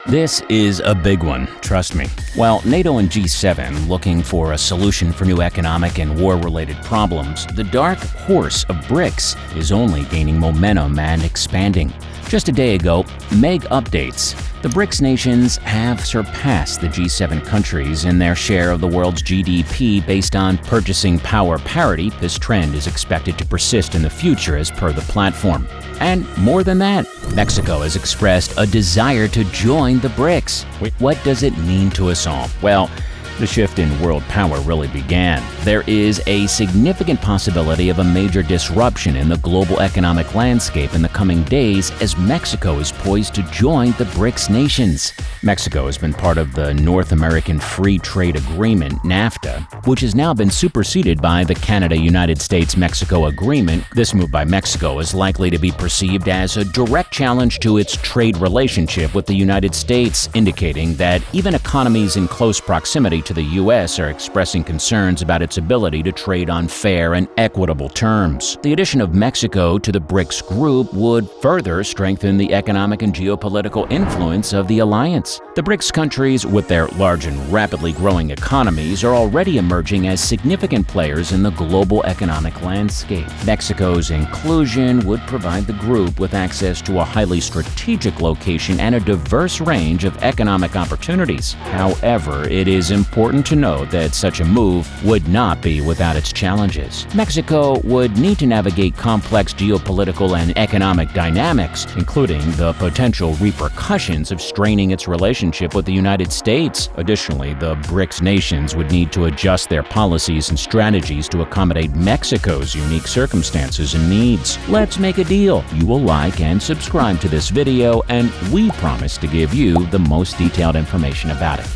This is a big one, trust me. While NATO and G7 looking for a solution for new economic and war-related problems, the dark horse of BRICS is only gaining momentum and expanding. Just a day ago, MEG updates. The BRICS nations have surpassed the G7 countries in their share of the world's GDP based on purchasing power parity. This trend is expected to persist in the future as per the platform. And more than that, Mexico has expressed a desire to join the BRICS. What does it mean to us all? Well, the shift in world power really began. There is a significant possibility of a major disruption in the global economic landscape in the coming days as Mexico is poised to join the BRICS nations. Mexico has been part of the North American Free Trade Agreement, NAFTA, which has now been superseded by the Canada-United States-Mexico Agreement. This move by Mexico is likely to be perceived as a direct challenge to its trade relationship with the United States, indicating that even economies in close proximity to the U.S. are expressing concerns about its ability to trade on fair and equitable terms. The addition of Mexico to the BRICS group would further strengthen the economic and geopolitical influence of the alliance. The BRICS countries, with their large and rapidly growing economies, are already emerging as significant players in the global economic landscape. Mexico's inclusion would provide the group with access to a highly strategic location and a diverse range of economic opportunities. However, it is important to note that such a move would not be without its challenges. Mexico would need to navigate complex geopolitical and economic dynamics, including the potential repercussions of straining its relationship with the United States. Additionally, the BRICS nations would need to adjust their policies and strategies to accommodate Mexico's unique circumstances and needs. Let's make a deal. You will like and subscribe to this video, and we promise to give you the most detailed information about it.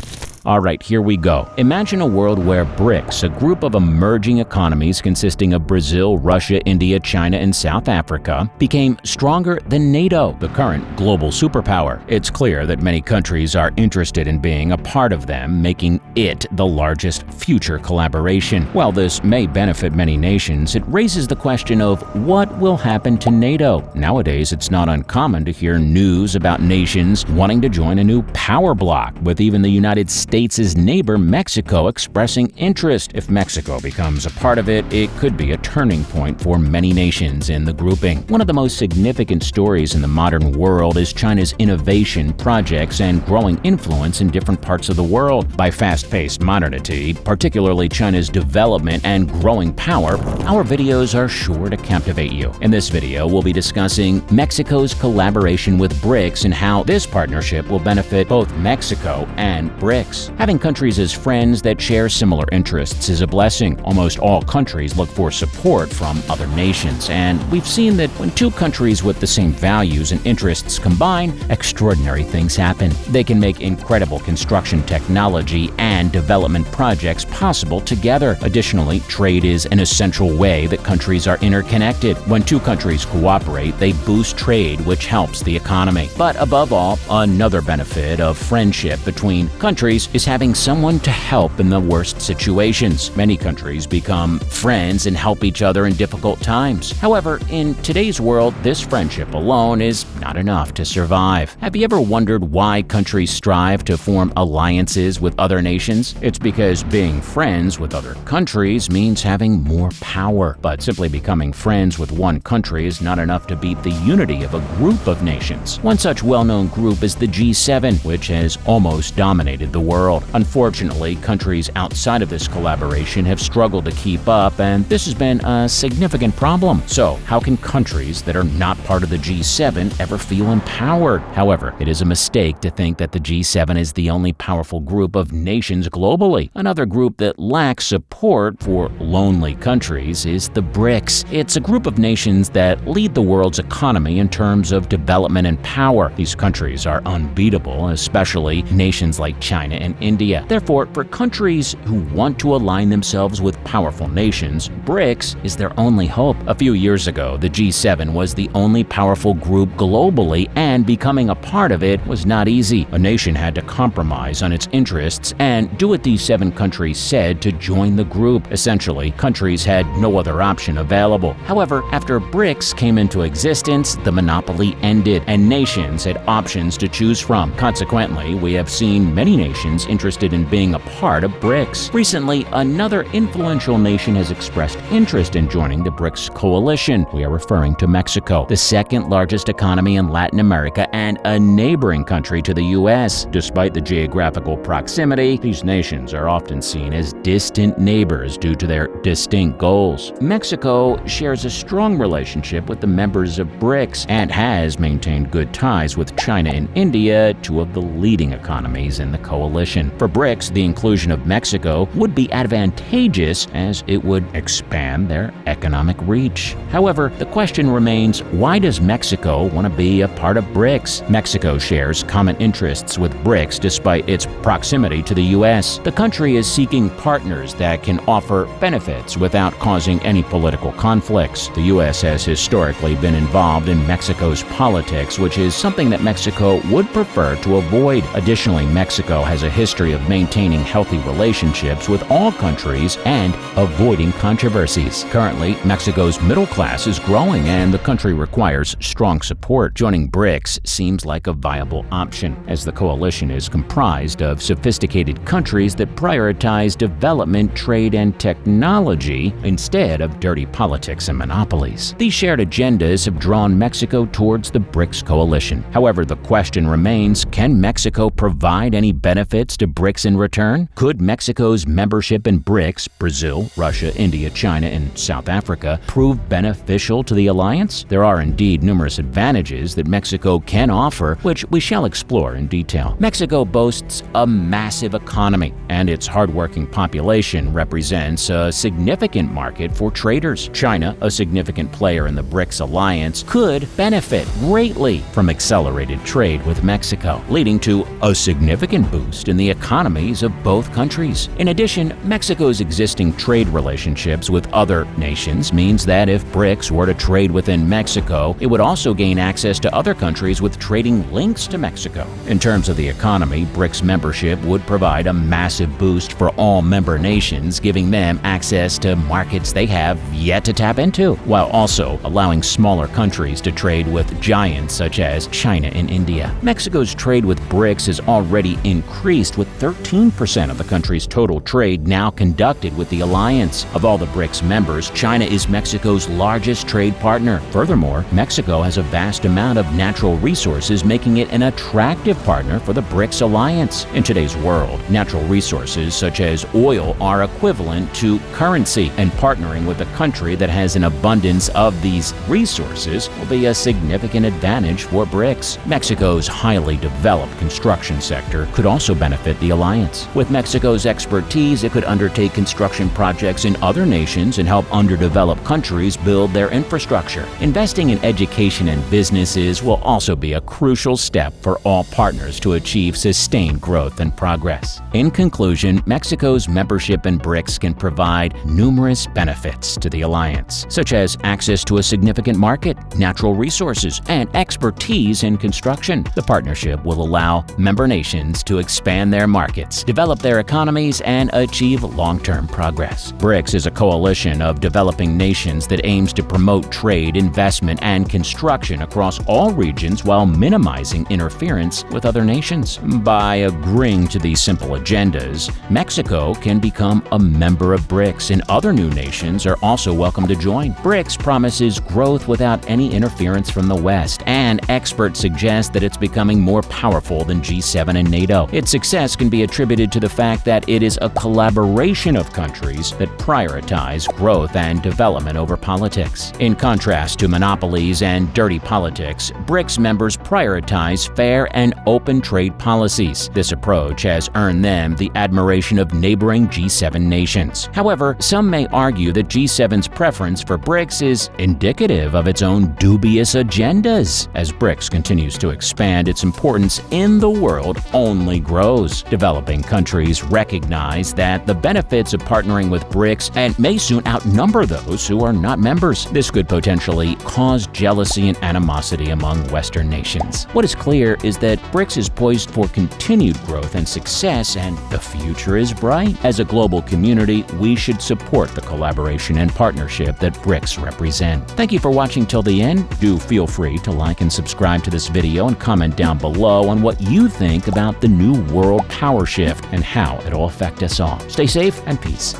Alright, here we go. Imagine a world where BRICS, a group of emerging economies consisting of Brazil, Russia, India, China, and South Africa, became stronger than NATO, the current global superpower. It's clear that many countries are interested in being a part of them, making it the largest future collaboration. While this may benefit many nations, it raises the question of what will happen to NATO. Nowadays, it's not uncommon to hear news about nations wanting to join a new power bloc, with even the United States' neighbor Mexico expressing interest. If Mexico becomes a part of it, it could be a turning point for many nations in the grouping. One of the most significant stories in the modern world is China's innovation projects and growing influence in different parts of the world. By fast-paced modernity, particularly China's development and growing power, our videos are sure to captivate you. In this video, we'll be discussing Mexico's collaboration with BRICS and how this partnership will benefit both Mexico and BRICS. Having countries as friends that share similar interests is a blessing. Almost all countries look for support from other nations, and we've seen that when two countries with the same values and interests combine, extraordinary things happen. They can make incredible construction technology and development projects possible together. Additionally, trade is an essential way that countries are interconnected. When two countries cooperate, they boost trade, which helps the economy. But above all, another benefit of friendship between countries is having someone to help in the worst situations. Many countries become friends and help each other in difficult times. However, in today's world, this friendship alone is not enough to survive. Have you ever wondered why countries strive to form alliances with other nations? It's because being friends with other countries means having more power. But simply becoming friends with one country is not enough to beat the unity of a group of nations. One such well-known group is the G7, which has almost dominated the world. Unfortunately, countries outside of this collaboration have struggled to keep up, and this has been a significant problem. So, how can countries that are not part of the G7 ever feel empowered? However, it is a mistake to think that the G7 is the only powerful group of nations globally. Another group that lacks support for lonely countries is the BRICS. It's a group of nations that lead the world's economy in terms of development and power. These countries are unbeatable, especially nations like China and and India. Therefore, for countries who want to align themselves with powerful nations, BRICS is their only hope. A few years ago, the G7 was the only powerful group globally, and becoming a part of it was not easy. A nation had to compromise on its interests and do what these 7 countries said to join the group. Essentially, countries had no other option available. However, after BRICS came into existence, the monopoly ended, and nations had options to choose from. Consequently, we have seen many nations interested in being a part of BRICS. Recently, another influential nation has expressed interest in joining the BRICS coalition. We are referring to Mexico, the second largest economy in Latin America and a neighboring country to the U.S. Despite the geographical proximity, these nations are often seen as distant neighbors due to their distinct goals. Mexico shares a strong relationship with the members of BRICS and has maintained good ties with China and India, 2 of the leading economies in the coalition. For BRICS, the inclusion of Mexico would be advantageous as it would expand their economic reach. However, the question remains, why does Mexico want to be a part of BRICS? Mexico shares common interests with BRICS despite its proximity to the U.S. The country is seeking partners that can offer benefits without causing any political conflicts. The U.S. has historically been involved in Mexico's politics, which is something that Mexico would prefer to avoid. Additionally, Mexico has a history of maintaining healthy relationships with all countries and avoiding controversies. Currently, Mexico's middle class is growing and the country requires strong support. Joining BRICS seems like a viable option, as the coalition is comprised of sophisticated countries that prioritize development, trade, and technology instead of dirty politics and monopolies. These shared agendas have drawn Mexico towards the BRICS coalition. However, the question remains, can Mexico provide any benefits to BRICS in return? Could Mexico's membership in BRICS, Brazil, Russia, India, China, and South Africa, prove beneficial to the alliance? There are indeed numerous advantages that Mexico can offer, which we shall explore in detail. Mexico boasts a massive economy, and its hardworking population represents a significant market for traders. China, a significant player in the BRICS alliance, could benefit greatly from accelerated trade with Mexico, leading to a significant boost in the economies of both countries. In addition, Mexico's existing trade relationships with other nations means that if BRICS were to trade within Mexico, it would also gain access to other countries with trading links to Mexico. In terms of the economy, BRICS membership would provide a massive boost for all member nations, giving them access to markets they have yet to tap into, while also allowing smaller countries to trade with giants such as China and India. Mexico's trade with BRICS has already increased, with 13% of the country's total trade now conducted with the alliance. Of all the BRICS members, China is Mexico's largest trade partner. Furthermore, Mexico has a vast amount of natural resources, making it an attractive partner for the BRICS alliance. In today's world, natural resources such as oil are equivalent to currency, and partnering with a country that has an abundance of these resources will be a significant advantage for BRICS. Mexico's highly developed construction sector could also benefit the alliance. With Mexico's expertise, it could undertake construction projects in other nations and help underdeveloped countries build their infrastructure. Investing in education and businesses will also be a crucial step for all partners to achieve sustained growth and progress. In conclusion, Mexico's membership in BRICS can provide numerous benefits to the alliance, such as access to a significant market, natural resources, and expertise in construction. The partnership will allow member nations to expand their markets, develop their economies, and achieve long-term progress. BRICS is a coalition of developing nations that aims to promote trade, investment, and construction across all regions while minimizing interference with other nations. By agreeing to these simple agendas, Mexico can become a member of BRICS, and other new nations are also welcome to join. BRICS promises growth without any interference from the West, and experts suggest that it's becoming more powerful than G7 and NATO. Its success can be attributed to the fact that it is a collaboration of countries that prioritize growth and development over politics. In contrast to monopolies and dirty politics, BRICS members prioritize fair and open trade policies. This approach has earned them the admiration of neighboring G7 nations. However, some may argue that G7's preference for BRICS is indicative of its own dubious agendas. As BRICS continues to expand, its importance in the world only grows. foes. Developing countries recognize that the benefits of partnering with BRICS and may soon outnumber those who are not members. This could potentially cause jealousy and animosity among Western nations. What is clear is that BRICS is poised for continued growth and success, and the future is bright. As a global community, we should support the collaboration and partnership that BRICS represent. Thank you for watching till the end. Do feel free to like and subscribe to this video and comment down below on what you think about the new world power shift and how it'll affect us all. Stay safe and peace.